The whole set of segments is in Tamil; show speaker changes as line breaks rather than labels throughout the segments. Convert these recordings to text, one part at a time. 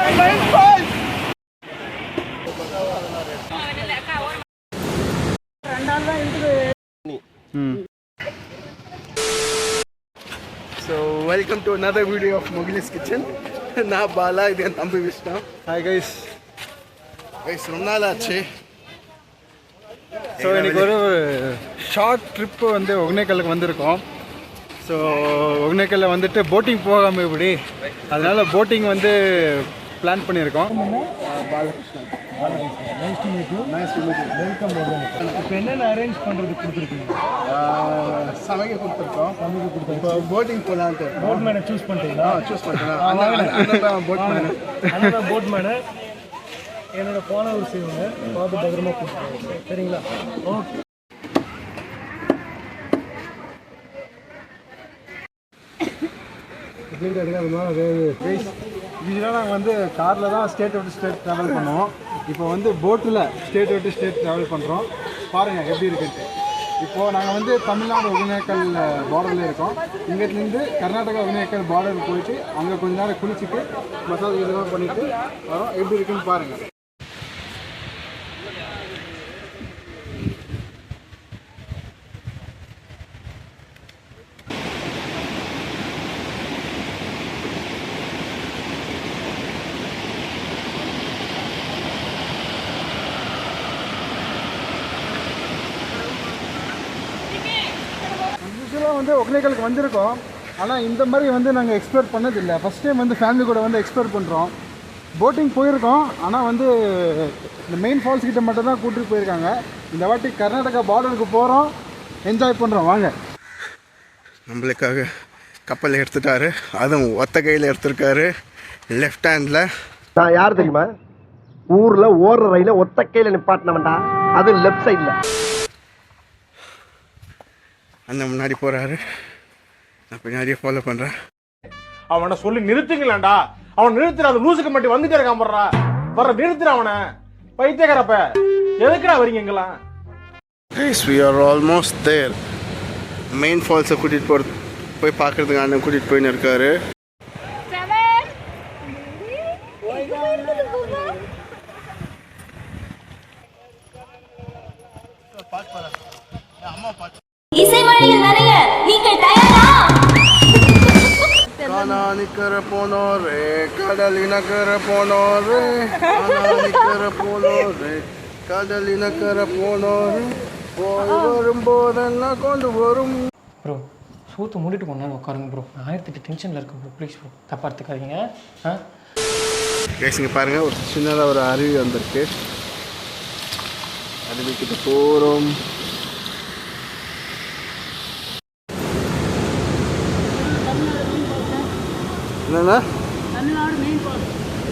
So welcome to another video of Mogilis Kitchen. நான் பாலா, இது என் தம்பி விஷ்ணு.
Hi guys.
ரொம்ப நாள் ஆச்சு.
ஸோ இன்றைக்கி ஒரு ஷார்ட் ட்ரிப்பு வந்து ஒகேனக்கலுக்கு வந்திருக்கோம். ஸோ ஒகேனக்கல்ல வந்துட்டு போட்டிங் போகாமல் இப்படி, அதனால் போட்டிங் வந்து பிளான் பண்ணியிருக்கோம்.
பாலகிருஷ்ணன்.
இப்போ என்னென்ன அரேஞ்ச் பண்ணுறது கொடுத்துருக்கீங்க?
சமைக்க கொடுத்துருக்கோம். இப்போ போட்டிங் போகலான்ட்டு.
போட் மேனை சூஸ் பண்ணிட்டீங்களா?
சூஸ் பண்ணிட்டேன். அண்ணன் போட் மேனு.
அண்ணன் போட் மேனு என்னோட ஃபாலோவர்ஸ் இவங்க பார்த்து பத்திரமா கொடுத்துருவாங்க. சரிங்களா? ஓகே. யூஸ்வலாக நாங்கள் வந்து காரில் தான் ஸ்டேட் விட்டு ஸ்டேட் ட்ராவல் பண்ணுவோம். இப்போ வந்து போட்டில் ஸ்டேட் விட்டு ஸ்டேட் ட்ராவல் பண்ணுறோம். பாருங்கள் எப்படி இருக்குன்ட்டு. இப்போது நாங்கள் வந்து தமிழ்நாடு ஒகேனக்கல் பார்டரில் இருக்கோம். இங்கேருந்து கர்நாடகா ஒகேனக்கல் பார்டருக்கு போயிட்டு அங்கே கொஞ்ச நேரம் குளிச்சுட்டு மசாஜ் இதெல்லாம் பண்ணிவிட்டு வரோம். எப்படி இருக்குன்னு பாருங்கள். வந்து ஒகேனக்கலுக்கு வந்திருக்கோம். ஆனால் இந்த மாதிரி வந்து நாங்கள் எக்ஸ்ப்ளோர் பண்ணதில்லை. ஃபஸ்ட் டைம் வந்து ஃபேமிலி கூட வந்து எக்ஸ்ப்ளோர் பண்ணுறோம். போட்டிங் போயிருக்கோம், ஆனால் வந்து இந்த மெயின் ஃபால்ஸ் கிட்ட மட்டும் தான் கூட்டிகிட்டு போயிருக்காங்க. இந்த வாட்டி கர்நாடகா பார்டருக்கு போகிறோம், என்ஜாய் பண்ணுறோம். வாங்க.
நம்மளுக்காக கப்பல் எடுத்துட்டாரு, அதுவும் ஒத்த கையில் எடுத்துருக்காரு, லெஃப்ட் ஹேண்டில்.
நான் யார் தெரியுமா? ஊரில் ஓடுற ரயில ஒத்த கையில் நிப்பாட்டினவன்டா, அது லெஃப்ட் சைடில்.
அந்த முன்னாடி போகிறாரு, நான் பின்னாடியே ஃபாலோ பண்ணுறேன்.
அவனை சொல்லி நிறுத்துங்களேன்டா. அவன் நிறுத்துற, அந்த லூசுக்கு மட்டும் வந்துட்டே இருக்கான். வர்ற நிறுத்துற அவனை. பைத்தியக்காரப்ப எதுக்குடா வரீங்க எங்கெல்லாம்?
We are almost there. Main ஃபால்ஸை கூட்டிகிட்டு போய் பார்க்குறதுக்கு அண்ணன் கூட்டிகிட்டு போயின்னு இருக்காரு. காணானிக்கர போனோரே, கடலினக்கர போனோரே, காணானிக்கர போனோரே, கடலினக்கர போனோரே, போய் வரும்போதெல்லாம் கொண்டு வரும்.
ப்ரோ சூத்து மூடிட்டு கொண்டாந்து உட்காருங்க ப்ரோ. 1008 டென்ஷனில் இருக்கேன் ப்ரோ. ப்ளீஸ் ப்ரோ, தப்பாக எடுத்துக்காதீங்க.
பேசுங்க. பாருங்கள், ஒரு சின்னதாக ஒரு அருவி வந்திருக்கு. அருவிக்கிட்ட போகிறோம். என்னண்ணா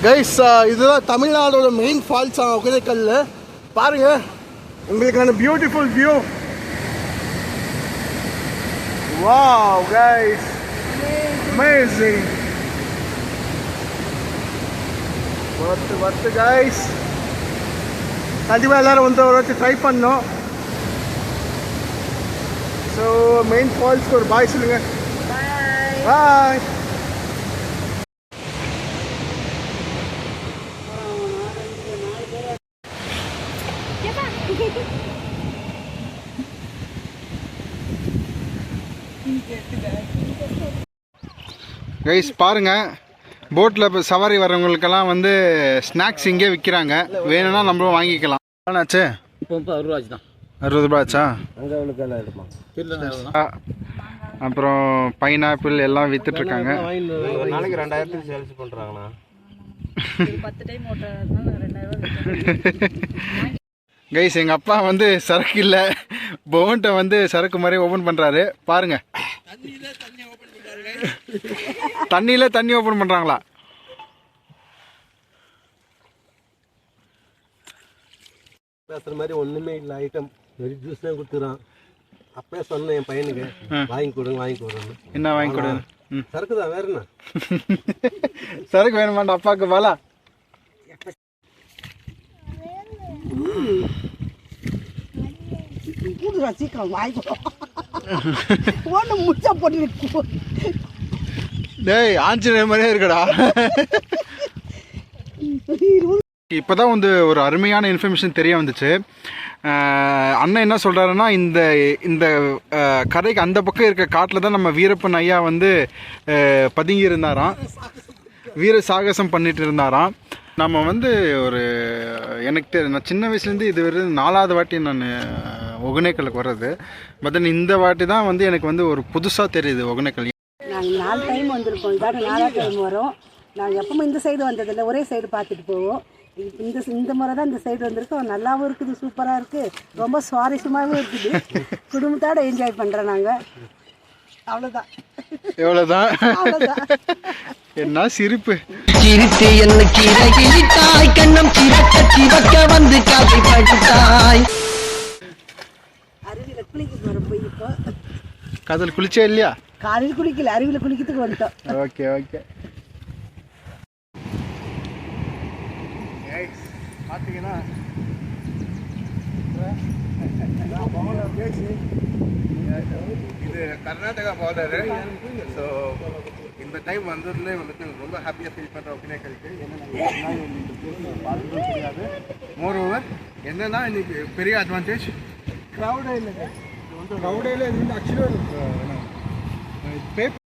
கைஸ், இதுதான் தமிழ்நாடோட மெயின் ஃபால்ஸ் ஒகேனக்கல்ல. பாருங்க, உங்களுக்கான beautiful view. Wow guys, amazing. Worth guys, கண்டிப்பாக எல்லாரும் வந்து ஒரு வாட்டி ட்ரை பண்ணோம். ஸோ மெயின் ஃபால்ஸ்க்கு ஒரு பாய் சொல்லுங்க. பாய்.
கைஸ் பாருங்கள், போட்டில் இப்போ சவாரி வர்றவங்களுக்கெல்லாம் வந்து ஸ்நாக்ஸ் இங்கே விற்கிறாங்க. வேணும்னா நம்மளும் வாங்கிக்கலாம். ஆனாச்சு
இப்போ 60 ரூபா தான்.
60 ரூபா ஆச்சா?
எடுப்பான்.
அப்புறம் பைனாப்பிள் எல்லாம் விற்றுட்ருக்காங்க.
நாளைக்கு 2000 சேல்ஸ் பண்ணுறாங்கண்ணா.
10 டைம் ஓட்டுறதுனால 2000.
கைஸ், எங்கள் அப்பா வந்து சரக்கு இல்லை, போன்ட்டை வந்து சரக்கு மாதிரி ஓப்பன் பண்ணுறாரு. பாருங்க, தண்ணியில் தண்ணி ஓப்பன் பண்ணுறாங்களா?
பேசுகிற மாதிரி ஒன்றுமே இல்லை. ஐட்டம் வெறி ஜூஸ் தான் கொடுத்துறான். அப்பயே சொன்னேன் என் பையனுக்கு, வாங்கி கொடுங்க.
என்ன வாங்கி கொடுங்க?
சரக்கு தான், வேற என்ன
சரக்கு வேணுமாண்டா அப்பாவுக்கு? பாலா
சீக்கிரம் வாங்கிக்கோ. ஒன்று முச்சா போட்டு
டேய், ஆஞ்சநேயர் மாதிரியே இருக்கடா. இப்போ தான் வந்து ஒரு அருமையான இன்ஃபர்மேஷன் தெரிய வந்துச்சு. அண்ணன் என்ன சொல்கிறாருன்னா, இந்த இந்த கரைக்கு அந்த பக்கம் இருக்க காட்டில் தான் நம்ம வீரப்பன் ஐயா வந்து பதுங்கி இருந்தாராம், வீர சாகசம் பண்ணிட்டு இருந்தாராம். நம்ம வந்து ஒரு எனக்கு நான் சின்ன வயசுலேருந்து இது வரை 4வது வாட்டி நான் ஒகேனக்கலுக்கு வர்றது. பட் இந்த வாட்டி தான் வந்து எனக்கு வந்து ஒரு புதுசாக தெரியுது ஒகேனக்கல்.
நாங்கள் 4 டைம் வந்திருக்கோம், இதாட்ட 4வது டைம் வரோம். நாங்கள் எப்பவுமே இந்த சைடு வந்ததில்லை, ஒரே சைடு பார்த்துட்டு போவோம். இந்த முறை தான் இந்த சைடு வந்திருக்கோம். நல்லாவும் இருக்குது, சூப்பராக இருக்குது, ரொம்ப சுவாரஸ்யமாகவும் இருக்குது. குடும்பத்தோடு என்ஜாய் பண்ணுறோம் நாங்கள். அவ்வளோதான்,
எவ்வளோதான். என்ன சிரிப்பு!
சிரித்து என்ன கிரகிட்டாய், கண்ணம் சிவக்க சிவக்க வந்து காதை படித்தாய்.
அருவியில் குளிக்க வர போய் இப்போ
காதல் குளிச்சே இல்லையா?
காலையில் குளிக்கல, அருவியில் குளிக்கிறதுக்கு வந்துட்டோம்.
Okay okay. பார்த்தீங்கன்னா இது கர்நாடகா பார்டரு. ஸோ இந்த டைம் வந்ததுலேயே வந்துட்டு எனக்கு ரொம்ப ஹாப்பியாக ஃபீல் பண்ணுறேன் ஒகேனக்கலுக்கு. ஏன்னா பார்த்ததும் தெரியாது. மோர் ஓவர் என்னென்னா இன்னைக்கு பெரிய அட்வான்டேஜ் க்ரௌடே இல்லைங்க. க்ரௌடே இல்லை. இது வந்து ஆக்சுவலாக பேப்பர்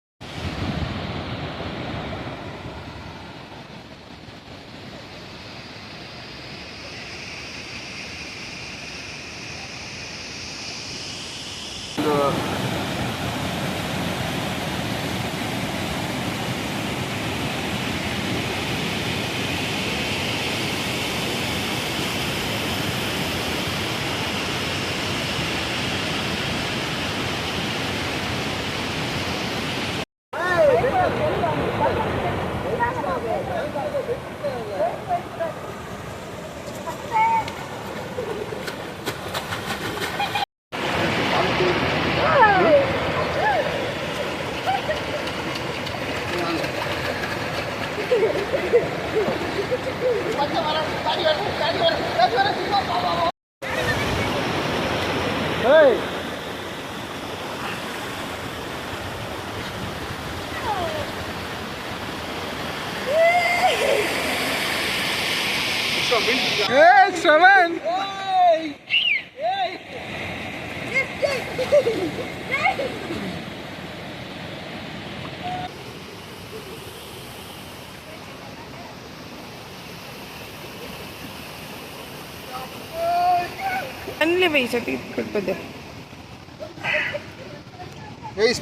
Seven.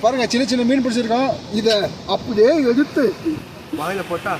பாருங்க, சின்ன சின்ன மீன் பிடிச்சிருக்கோம். இதை அப்படியே எடுத்து வாயில போட்டா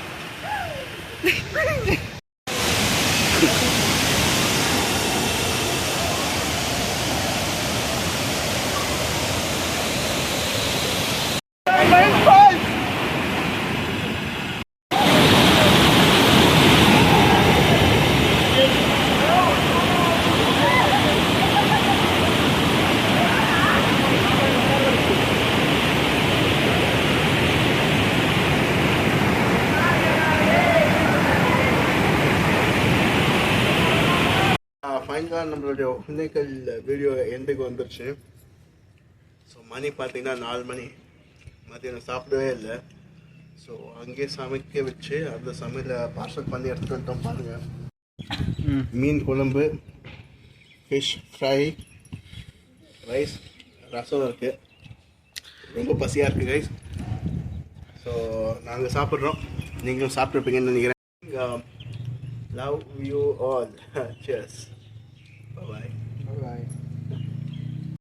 ஃபைனலாக நம்மளுடைய ஒகேனக்கல் வீடியோ எண்டுக்கு வந்துருச்சு. ஸோ மணி பார்த்தீங்கன்னா 4 மணி. மதியானம் சாப்பிடவே இல்லை. ஸோ அங்கேயே சமைக்க வச்சு அந்த சமையலை பார்சல் பண்ணி எடுத்துகிட்டு வந்துட்டோம். பாருங்கள், மீன் குழம்பு, ஃபிஷ் ஃப்ரை, ரைஸ், ரசம் இருக்குது. ரொம்ப பசியாக இருக்குது கைஸ். ஸோ நாங்கள் சாப்பிட்றோம், நீங்களும் சாப்பிட்ருப்பீங்கன்னு நினைக்கிறேன். Love you all. Cheers. Bye-bye.